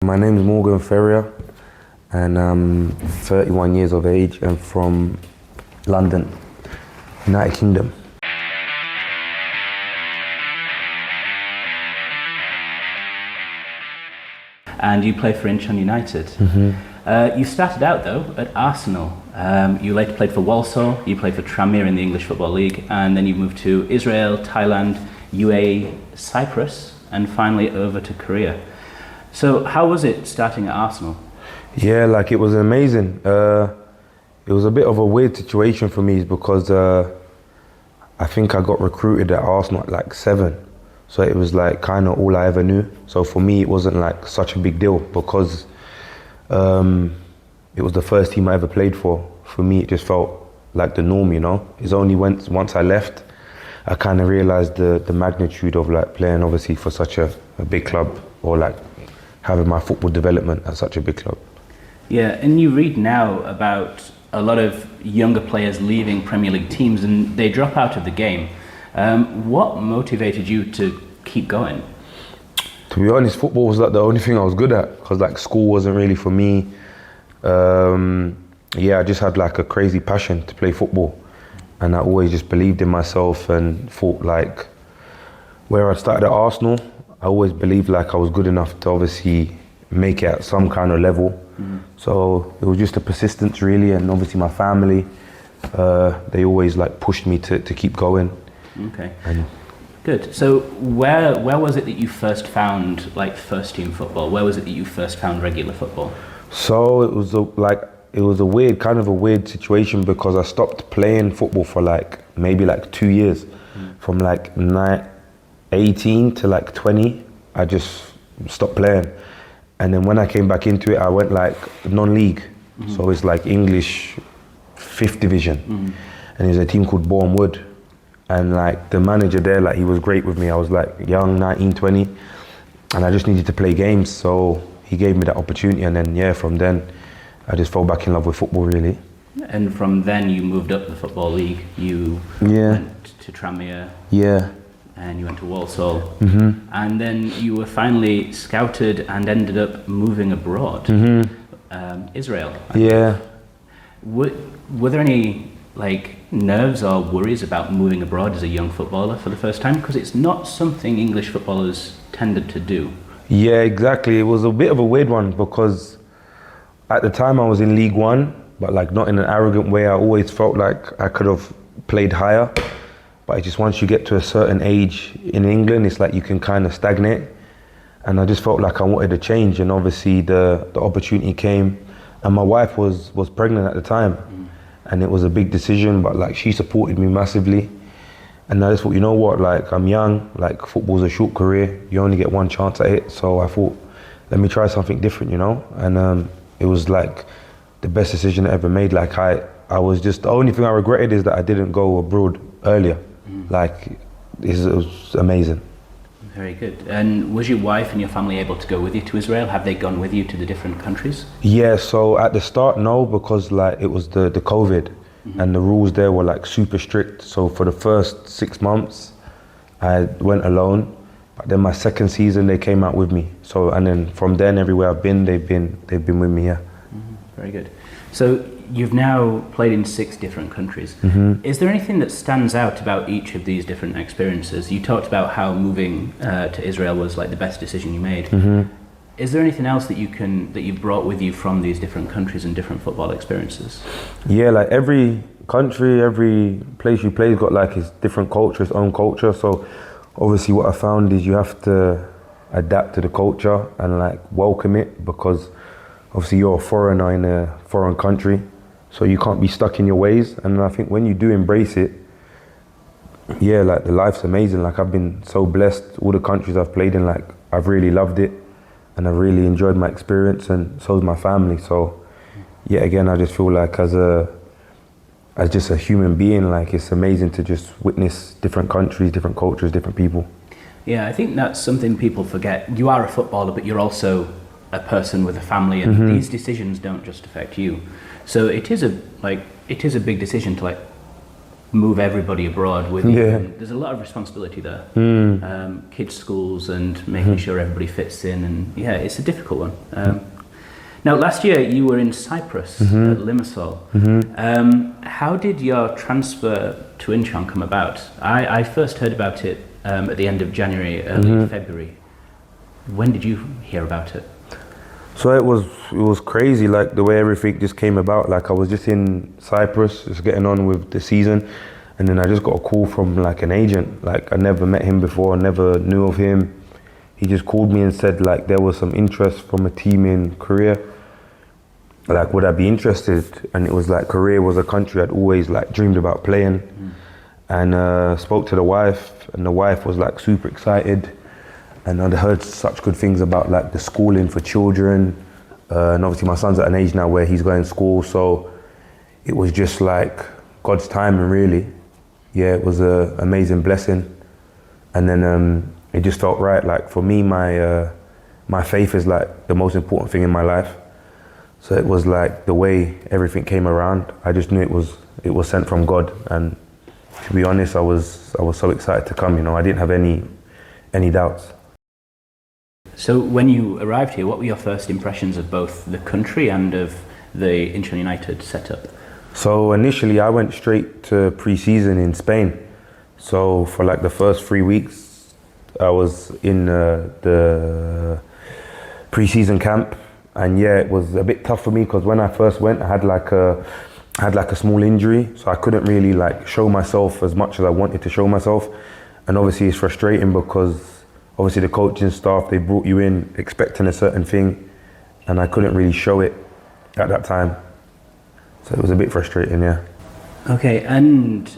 My name is Morgan Ferrier and I'm 31 years of age and from London, United Kingdom. And you play for Incheon United. You started out though at Arsenal. You later played for Walsall, you played for Tranmere in the English Football League, and then you moved to Israel, Thailand, UAE, Cyprus, and finally over to Korea. So how was it starting at Arsenal? Yeah, like it was amazing. It was a bit of a weird situation for me because I think I got recruited at Arsenal at like 7. So it was like kind of all I ever knew. So for me, it wasn't like such a big deal because it was the first team I ever played for. For me, it just felt like the norm, you know. It's only once I left, I kind of realized the magnitude of like playing obviously for such a big club or like having my football development at such a big club. Yeah, and you read now about a lot of younger players leaving Premier League teams and they drop out of the game. What motivated you to keep going? To be honest, football was like the only thing I was good at because like school wasn't really for me. Yeah, I just had like a crazy passion to play football and I always just believed in myself and thought like where I started at Arsenal, I always believed like I was good enough to obviously make it at some kind of level. So it was just a persistence really, and obviously my family, they always like pushed me to keep going. Okay, good. So where was it that you first found like first team football? Where was it that you first found regular football? So it was a weird, kind of a weird situation because I stopped playing football for like maybe like 2 years. From like 18 to like 20, I just stopped playing. And then when I came back into it, I went like non-league. So it's like English 5th division. And there's a team called Boreham Wood. And like the manager there, like he was great with me. I was like young, 19, 20, and I just needed to play games. So he gave me that opportunity. And then, yeah, from then, I just fell back in love with football, really. And from then you moved up the Football League. You went to Tranmere. Yeah. And you went to Walsall. And then you were finally scouted and ended up moving abroad. Israel. Yeah. Were there any like nerves or worries about moving abroad as a young footballer for the first time? Because it's not something English footballers tended to do. Yeah, exactly. It was a bit of a weird one because at the time I was in League One, but like not in an arrogant way. I always felt like I could have played higher. But it's just once you get to a certain age in England, it's like you can kind of stagnate. And I just felt like I wanted to change. And obviously the opportunity came and my wife was pregnant at the time. And it was a big decision, but like she supported me massively. And I just thought, you know what, like I'm young, like football's a short career. You only get one chance at it. So I thought, let me try something different, you know? And it was like the best decision I ever made. Like I was just, the only thing I regretted is that I didn't go abroad earlier. Like, it was amazing. Very good. And was your wife and your family able to go with you to Israel? Have they gone with you to the different countries? Yeah, so at the start, no, because like it was the COVID and the rules there were like super strict. So for the first 6 months, I went alone. But then my second season, they came out with me. So, and then from then, everywhere I've been, they've been with me, yeah. Very good. So you've now played in 6 different countries. Is there anything that stands out about each of these different experiences? You talked about how moving to Israel was like the best decision you made. Is there anything else that you've brought with you from these different countries and different football experiences? Yeah, like every country, every place you play has got like its different culture, its own culture. So obviously what I found is you have to adapt to the culture and like welcome it because obviously you're a foreigner in a foreign country. So you can't be stuck in your ways. And I think when you do embrace it, yeah, like the life's amazing. Like I've been so blessed, all the countries I've played in, like I've really loved it and I've really enjoyed my experience and so has my family. So yeah, again, I just feel like as just a human being, like it's amazing to just witness different countries, different cultures, different people. Yeah, I think that's something people forget. You are a footballer, but you're also a person with a family and these decisions don't just affect you. So it is a big decision to like move everybody abroad with you. Yeah. And there's a lot of responsibility there. Kids' schools and making sure everybody fits in, and yeah, it's a difficult one. Now, last year you were in Cyprus at Limassol. How did your transfer to Incheon come about? I first heard about it at the end of January, early February. When did you hear about it? So it was crazy, like the way everything just came about. Like I was just in Cyprus, just getting on with the season, and then I just got a call from like an agent. Like I never met him before, never knew of him. He just called me and said like there was some interest from a team in Korea. Like would I be interested? And it was like Korea was a country I'd always like dreamed about playing, and spoke to the wife, and the wife was like super excited. And I'd heard such good things about like the schooling for children, and obviously my son's at an age now where he's going to school, so it was just like God's timing, really. Yeah, it was an amazing blessing, and then it just felt right. Like for me, my faith is like the most important thing in my life, so it was like the way everything came around. I just knew it was sent from God, and to be honest, I was so excited to come. You know, I didn't have any doubts. So when you arrived here, what were your first impressions of both the country and of the Incheon United setup? So initially I went straight to pre-season in Spain. So for like the first 3 weeks, I was in the pre-season camp, and yeah, it was a bit tough for me because when I first went, I had like a small injury, so I couldn't really like show myself as much as I wanted to show myself. And obviously it's frustrating because obviously the coaching staff, they brought you in expecting a certain thing, and I couldn't really show it at that time. So it was a bit frustrating, yeah. Okay, and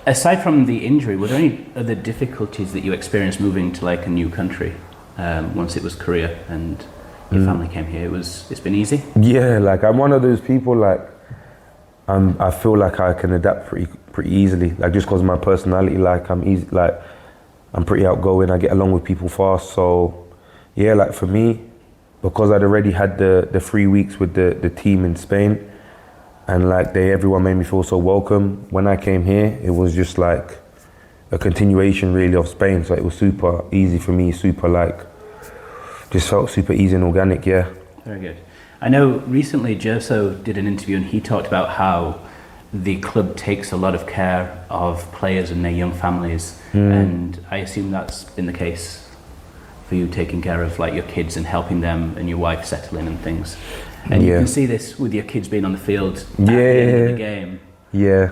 aside from the injury, were there any other difficulties that you experienced moving to like a new country once it was Korea and your family came here? It's been easy? Yeah, like I'm one of those people, like I feel like I can adapt pretty easily, like just because of my personality. Like I'm pretty outgoing, I get along with people fast. So yeah, like for me, because I'd already had the 3 weeks with the team in Spain, and like everyone made me feel so welcome. When I came here, it was just like a continuation really of Spain. So it was super easy for me, just felt super easy and organic, yeah. Very good. I know recently Jerso did an interview and he talked about how the club takes a lot of care of players and their young families, and I assume that's been the case for you, taking care of like your kids and helping them and your wife settle in and things. And you can see this with your kids being on the field at the end of the game. Yeah.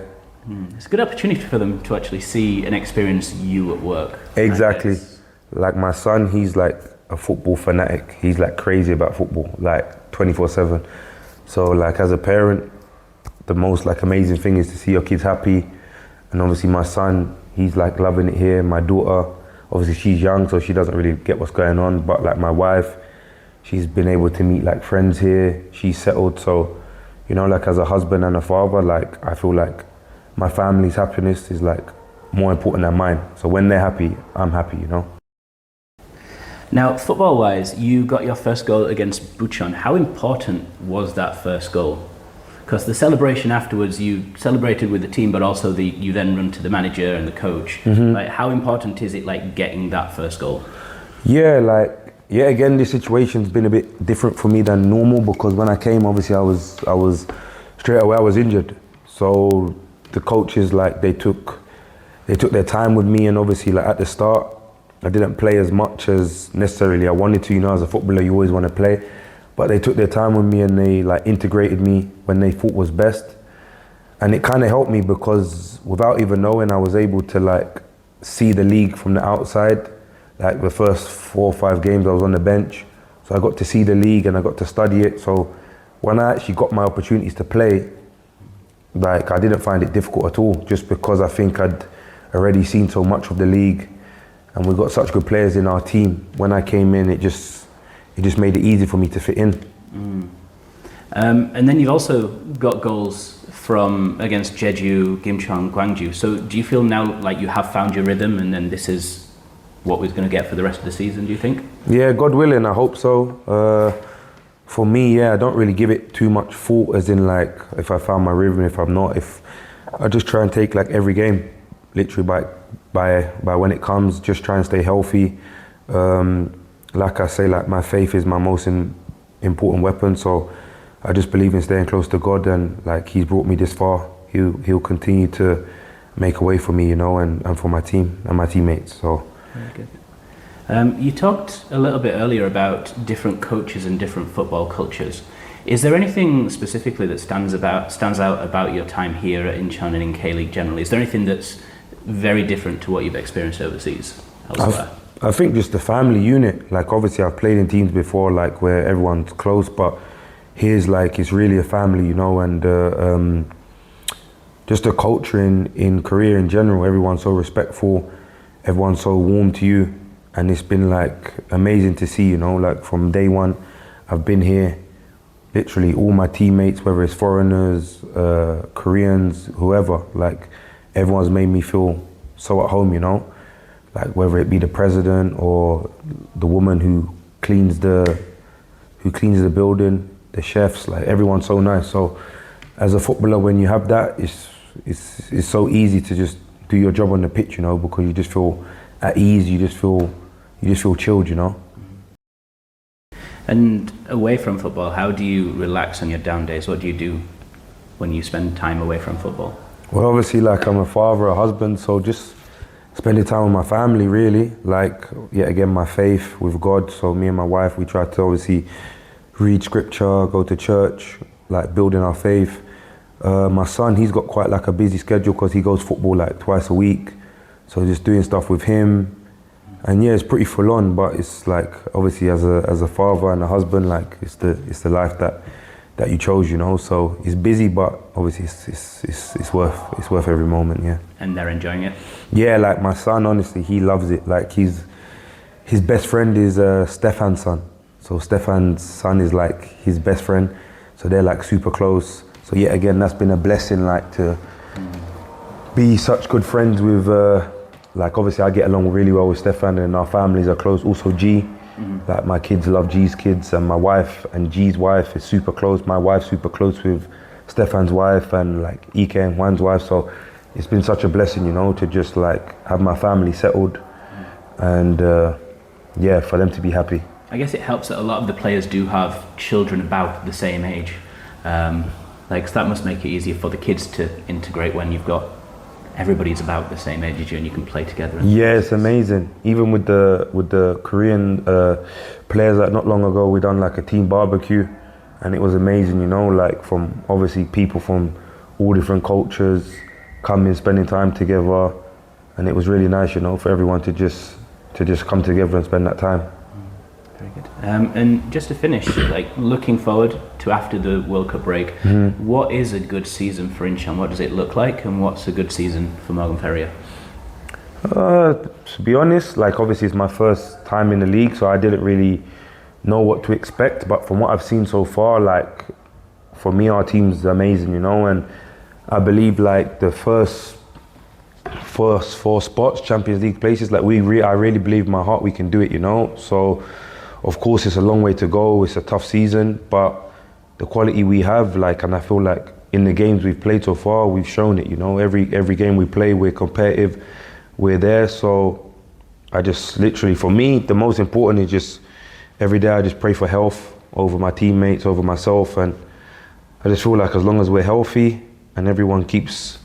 It's a good opportunity for them to actually see and experience you at work. Exactly. Like my son, he's like a football fanatic. He's like crazy about football, like 24/7. So like as a parent, the most like amazing thing is to see your kids happy. And obviously my son, he's like loving it here. My daughter, obviously she's young, so she doesn't really get what's going on. But like my wife, she's been able to meet like friends here. She's settled. So, you know, like as a husband and a father, like I feel like my family's happiness is like more important than mine. So when they're happy, I'm happy, you know. Now, football-wise, you got your first goal against Bucheon. How important was that first goal? Because the celebration afterwards, you celebrated with the team, but also you then run to the manager and the coach. Like, how important is it, like, getting that first goal? Yeah, again, this situation's been a bit different for me than normal, because when I came, obviously I was straight away I was injured. So the coaches, like, they took their time with me, and obviously like at the start, I didn't play as much as necessarily I wanted to. You know, as a footballer, you always want to play. But they took their time with me, and they like integrated me when they thought was best. And it kind of helped me, because without even knowing, I was able to like see the league from the outside. Like the first 4 or 5 games I was on the bench. So I got to see the league and I got to study it. So when I actually got my opportunities to play, like I didn't find it difficult at all, just because I think I'd already seen so much of the league. And we've got such good players in our team. When I came in, it just made it easy for me to fit in. And then you've also got goals from against Jeju, Gimcheon, Gwangju. So do you feel now like you have found your rhythm, and then this is what we're going to get for the rest of the season, do you think? Yeah, God willing, I hope so. For me, yeah, I don't really give it too much thought, as in like if I found my rhythm, if I'm not. If I just try and take like every game, literally by when it comes. Just try and stay healthy. Like I say, like my faith is my most important weapon. So I just believe in staying close to God, and like He's brought me this far. He'll continue to make a way for me, you know, and for my team and my teammates. So. Very good. You talked a little bit earlier about different coaches and different football cultures. Is there anything specifically that stands out about your time here at Incheon and in K-League generally? Is there anything that's very different to what you've experienced overseas elsewhere? I think just the family unit. Like obviously I've played in teams before, like where everyone's close, but here's like it's really a family, you know, and just the culture in Korea in general. Everyone's so respectful, everyone's so warm to you. And it's been like amazing to see, you know, like from day one, I've been here, literally all my teammates, whether it's foreigners, Koreans, whoever, like everyone's made me feel so at home, you know, like whether it be the president or the woman who cleans the building, the chefs, like everyone's so nice. So as a footballer, when you have that, it's so easy to just do your job on the pitch, you know, because you just feel at ease, you just feel chilled, you know. And away from football, how do you relax on your down days? What do you do when you spend time away from football? Well, obviously, like I'm a father, a husband, so just spending time with my family, really. Like, yet again, my faith with God. So me and my wife, we try to obviously read scripture, go to church, like building our faith. My son, he's got quite like a busy schedule because he goes football like twice a week. So just doing stuff with him. And yeah, it's pretty full on, but it's like obviously as a father and a husband, like it's the life that you chose, you know. So it's busy, but obviously it's worth every moment, yeah. And they're enjoying it? Yeah, like my son, honestly, he loves it. Like his best friend is Stefan's son. So Stefan's son is like his best friend. So they're like super close. So yeah, again, that's been a blessing, like to be such good friends with. Like obviously I get along really well with Stefan, and our families are close. Also G, like my kids love G's kids, and my wife and G's wife is super close. My wife's super close with Stefan's wife, and like Ike and Juan's wife. So it's been such a blessing, you know, to just like have my family settled, and yeah, for them to be happy. I guess it helps that a lot of the players do have children about the same age. Like so that must make it easier for the kids to integrate when you've got everybody's about the same age as you and you can play together. Yeah, it's amazing. Even with the Korean players, like not long ago, we done like a team barbecue, and it was amazing, you know, like from obviously people from all different cultures coming, spending time together, and it was really nice, you know, for everyone to just come together and spend that time. Very good. And just to finish, like looking forward to after the World Cup break, what is a good season for Incheon? What does it look like, and what's a good season for Morgan Ferrier? To be honest, like obviously it's my first time in the league, so I didn't really know what to expect. But from what I've seen so far, like for me, our team's amazing, you know, and I believe like the first four spots, Champions League places, like I really believe in my heart we can do it, you know. So of course it's a long way to go, it's a tough season, but the quality we have, like, and I feel like in the games we've played so far, we've shown it, you know. Every game we play, we're competitive, we're there. So I just literally, for me, the most important is just every day I just pray for health over my teammates, over myself, and I just feel like as long as we're healthy and everyone keeps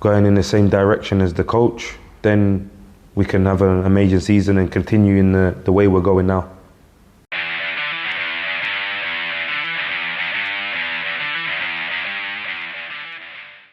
going in the same direction as the coach, then we can have an amazing season and continue in the way we're going now.